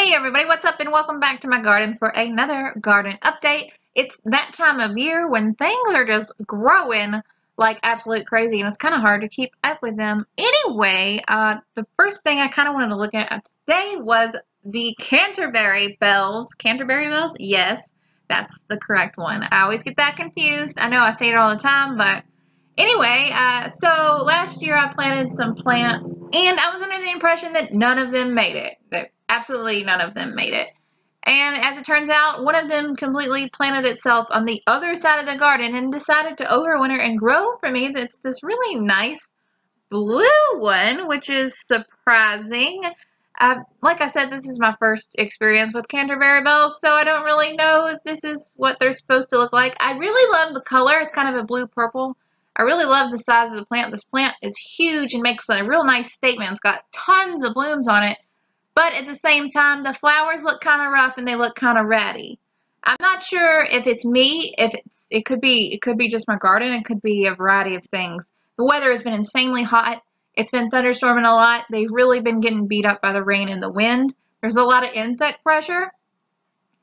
Hey everybody, what's up and welcome back to my garden for another garden update. It's that time of year when things are just growing like absolute crazy and it's kind of hard to keep up with them. Anyway, the first thing I kind of wanted to look at today was the Canterbury bells. Canterbury bells? Yes, that's the correct one. I always get that confused. I know I say it all the time, but anyway, so last year I planted some plants and I was under the impression that none of them made it. That absolutely none of them made it. And as it turns out, one of them completely planted itself on the other side of the garden and decided to overwinter and grow for me. That's this really nice blue one, which is surprising. Like I said, this is my first experience with Canterbury bells, so I don't really know if this is what they're supposed to look like. I really love the color. It's kind of a blue-purple. I really love the size of the plant. This plant is huge and makes a real nice statement. It's got tons of blooms on it. But at the same time, the flowers look kind of rough and they look kind of ratty. I'm not sure if it's me, it could be just my garden, it could be a variety of things. The weather has been insanely hot. It's been thunderstorming a lot. They've really been getting beat up by the rain and the wind. There's a lot of insect pressure.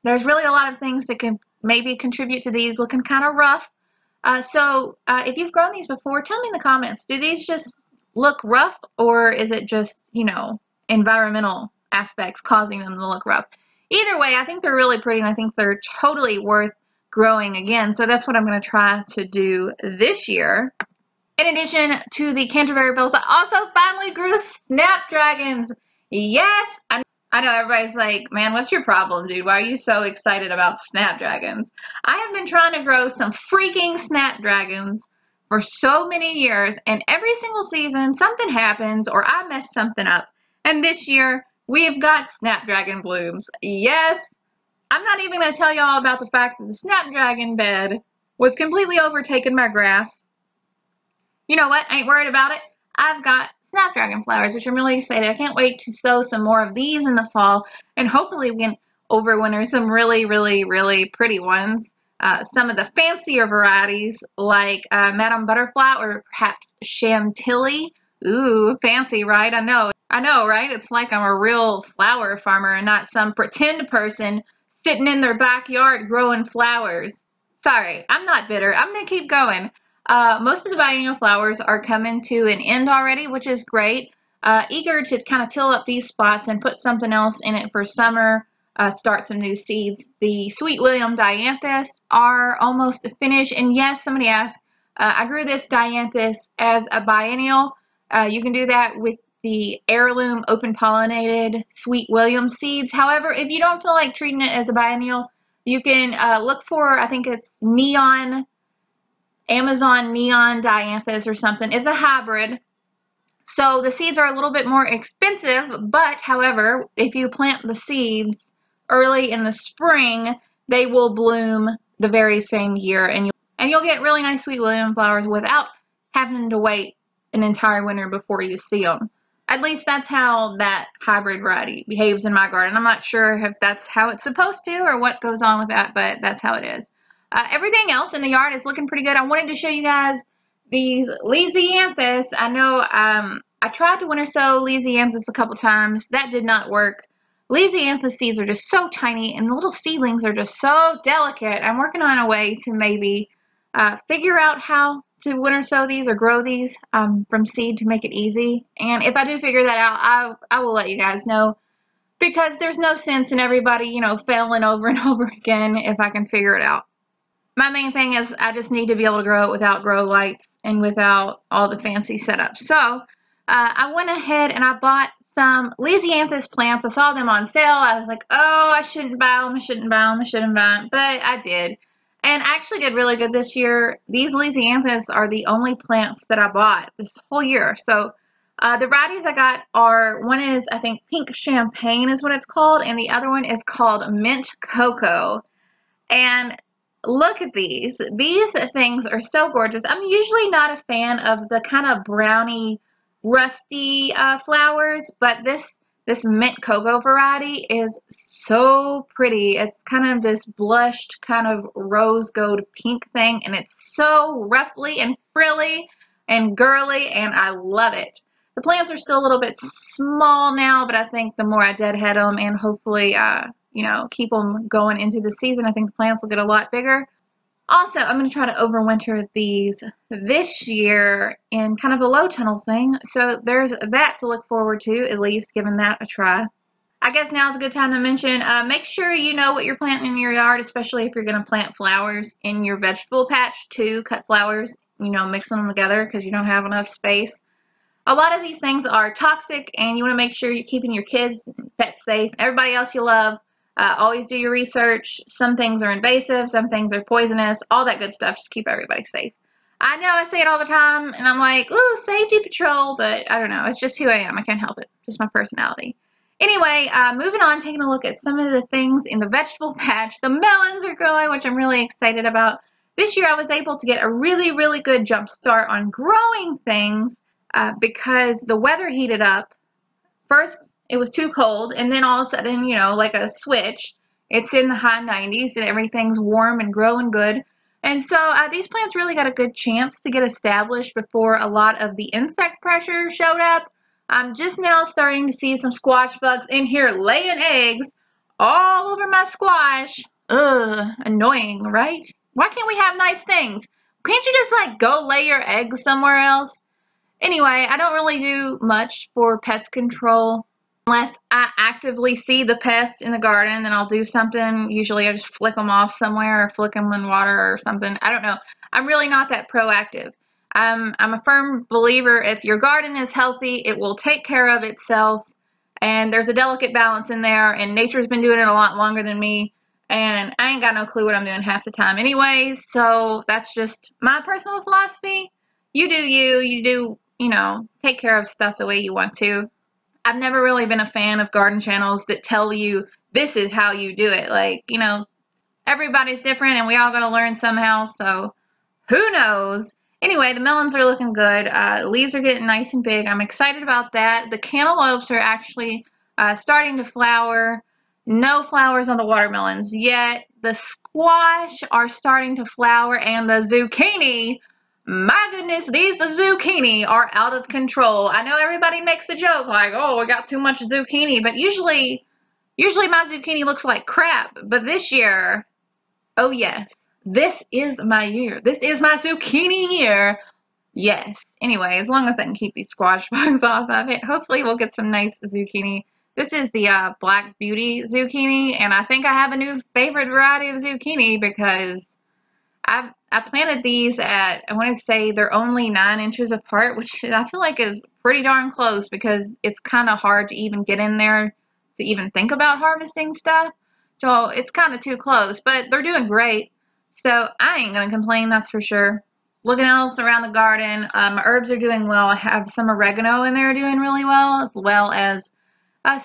There's really a lot of things that can maybe contribute to these looking kind of rough. So if you've grown these before, tell me in the comments, do these just look rough or is it just, you know, environmental aspects causing them to look rough? Either way, I think they're really pretty and I think they're totally worth growing again. So that's what I'm going to try to do this year. In addition to the Canterbury bells, I also finally grew snapdragons. Yes, I know everybody's like, man, what's your problem, dude? Why are you so excited about snapdragons? I have been trying to grow some freaking snapdragons for so many years, and every single season something happens or I mess something up. And this year, we've got snapdragon blooms. Yes, I'm not even going to tell y'all about the fact that the snapdragon bed was completely overtaken by grass. You know what? I ain't worried about it. I've got snapdragon flowers, which I'm really excited. I can't wait to sow some more of these in the fall, and hopefully we can overwinter some really, really, really pretty ones. Some of the fancier varieties like Madame Butterfly or perhaps Chantilly. Ooh, fancy, right? I know, right? It's like I'm a real flower farmer and not some pretend person sitting in their backyard growing flowers. Sorry, I'm not bitter. I'm going to keep going. Most of the biennial flowers are coming to an end already, which is great. Eager to kind of till up these spots and put something else in it for summer, start some new seeds. The Sweet William Dianthus are almost finished. And yes, somebody asked, I grew this Dianthus as a biennial. You can do that with the heirloom open pollinated Sweet William seeds. However, if you don't feel like treating it as a biennial, you can look for, I think it's Amazon Neon Dianthus or something. It's a hybrid. So the seeds are a little bit more expensive, but however, if you plant the seeds early in the spring, they will bloom the very same year and you'll get really nice Sweet William flowers without having to wait an entire winter before you see them. At least that's how that hybrid variety behaves in my garden. I'm not sure if that's how it's supposed to or what goes on with that, but that's how it is. Everything else in the yard is looking pretty good. I wanted to show you guys these Lysianthus. I know I tried to winter sow Lysianthus a couple times. That did not work. Lysianthus seeds are just so tiny and the little seedlings are just so delicate. I'm working on a way to maybe figure out how to winter sow these or grow these from seed to make it easy. And if I do figure that out, I will let you guys know, because there's no sense in everybody, you know, failing over and over again if I can figure it out. My main thing is I just need to be able to grow it without grow lights and without all the fancy setups. So I went ahead and I bought some Lysianthus plants. I saw them on sale. I was like, oh, I shouldn't buy them. I shouldn't buy them. I shouldn't buy them. But I did. And I actually did really good this year. These Lysianthus are the only plants that I bought this whole year. So the varieties I got are, one is, I think, Pink Champagne is what it's called. And the other one is called Mint Cocoa. And look at these. These things are so gorgeous. I'm usually not a fan of the kind of browny, rusty flowers, but this mint cocoa variety is so pretty. It's kind of this blushed kind of rose gold pink thing, and it's so ruffly and frilly and girly, and I love it. The plants are still a little bit small now, but I think the more I deadhead them and hopefully, you know, keep them going into the season, I think the plants will get a lot bigger. Also, I'm going to try to overwinter these this year in kind of a low tunnel thing, so there's that to look forward to, at least giving that a try. I guess now's a good time to mention, make sure you know what you're planting in your yard, especially if you're going to plant flowers in your vegetable patch too. Cut flowers, you know, mixing them together because you don't have enough space. A lot of these things are toxic, and you want to make sure you're keeping your kids and pets safe. Everybody else you love. Always do your research. Some things are invasive, some things are poisonous, all that good stuff. Just keep everybody safe. I know I say it all the time, and I'm like, ooh, safety patrol, but I don't know. It's just who I am. I can't help it. Just my personality. Anyway, moving on, taking a look at some of the things in the vegetable patch. The melons are growing, which I'm really excited about. This year I was able to get a really, really good jump start on growing things because the weather heated up. First, it was too cold, and then all of a sudden, you know, like a switch, it's in the high 90s, and everything's warm and growing good. And so these plants really got a good chance to get established before a lot of the insect pressure showed up. I'm just now starting to see some squash bugs in here laying eggs all over my squash. Ugh, annoying, right? Why can't we have nice things? Can't you just, like, go lay your eggs somewhere else? Anyway, I don't really do much for pest control unless I actively see the pests in the garden, then I'll do something. Usually I just flick them off somewhere or flick them in water or something. I don't know. I'm really not that proactive. I'm a firm believer if your garden is healthy, it will take care of itself, and there's a delicate balance in there, and nature's been doing it a lot longer than me, and I ain't got no clue what I'm doing half the time anyways, so that's just my personal philosophy. You do you do, you know, take care of stuff the way you want to. I've never really been a fan of garden channels that tell you this is how you do it. Like, you know, everybody's different and we all got to learn somehow, so who knows? Anyway, the melons are looking good. Leaves are getting nice and big. I'm excited about that. The cantaloupes are actually starting to flower. No flowers on the watermelons yet. The squash are starting to flower, and the zucchini, my goodness, these zucchini are out of control. I know everybody makes the joke like, oh, we got too much zucchini, but usually my zucchini looks like crap. But this year, oh yes, this is my year. This is my zucchini year. Yes. Anyway, as long as I can keep these squash bugs off of it, hopefully we'll get some nice zucchini. This is the Black Beauty zucchini, and I think I have a new favorite variety of zucchini because I planted these at, I want to say they're only 9 inches apart, which I feel like is pretty darn close because it's kind of hard to even get in there to even think about harvesting stuff. So it's kind of too close, but they're doing great. So I ain't going to complain, that's for sure. Looking else around the garden, my herbs are doing well. I have some oregano in there doing really well as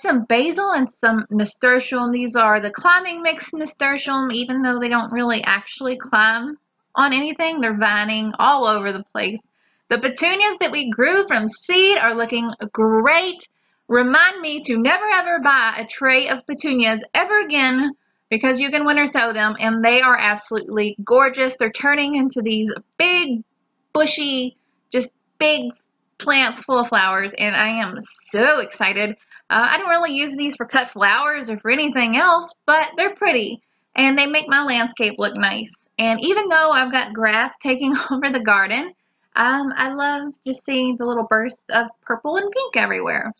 some basil and some nasturtium. These are the climbing mix nasturtium, even though they don't really actually climb on anything. They're vining all over the place. The petunias that we grew from seed are looking great. Remind me to never ever buy a tray of petunias ever again because you can winter sow them, and they are absolutely gorgeous. They're turning into these big, bushy, just big plants full of flowers, and I am so excited. I don't really use these for cut flowers or for anything else, but they're pretty, and they make my landscape look nice. And even though I've got grass taking over the garden, I love just seeing the little bursts of purple and pink everywhere.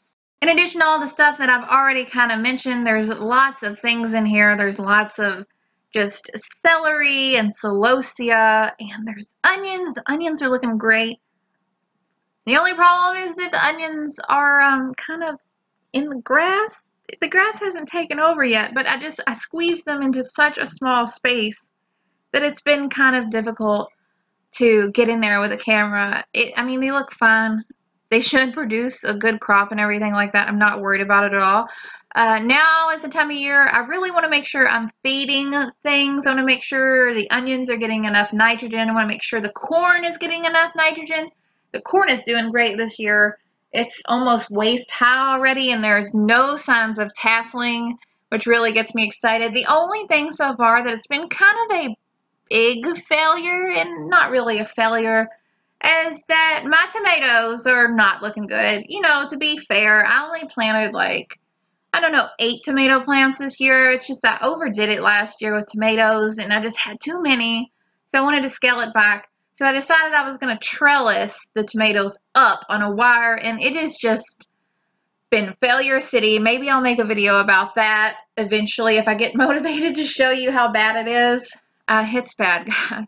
In addition to all the stuff that I've already kind of mentioned, there's lots of things in here. There's lots of just celery and celosia, and there's onions. The onions are looking great. The only problem is that the onions are kind of in the grass. The grass hasn't taken over yet, but I squeezed them into such a small space that it's been kind of difficult to get in there with a camera. I mean, they look fine. They should produce a good crop and everything like that. I'm not worried about it at all. Now is the time of year I really want to make sure I'm feeding things. I want to make sure the onions are getting enough nitrogen. I want to make sure the corn is getting enough nitrogen. The corn is doing great this year. It's almost waist high already, and there's no signs of tasseling, which really gets me excited. The only thing so far that it's been kind of a big failure, and not really a failure, is that my tomatoes are not looking good. You know, to be fair, I only planted like, I don't know, 8 tomato plants this year. It's just I overdid it last year with tomatoes and I just had too many. So I wanted to scale it back. So I decided I was going to trellis the tomatoes up on a wire, and it has just been failure city. Maybe I'll make a video about that eventually if I get motivated to show you how bad it is. It's bad, guys.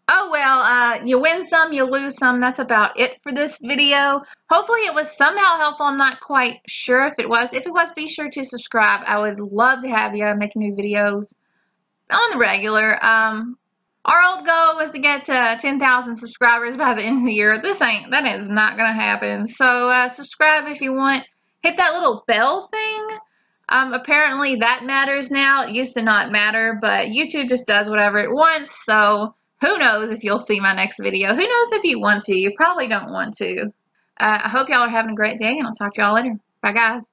Oh well, you win some, you lose some. That's about it for this video. Hopefully it was somehow helpful. I'm not quite sure if it was. If it was, be sure to subscribe. I would love to have you making new videos on the regular. Our old goal was to get to 10,000 subscribers by the end of the year. That is not gonna happen. So subscribe if you want. Hit that little bell thing. Apparently that matters now. It used to not matter, but YouTube just does whatever it wants. So who knows if you'll see my next video? Who knows if you want to? You probably don't want to. I hope y'all are having a great day, and I'll talk to y'all later. Bye, guys.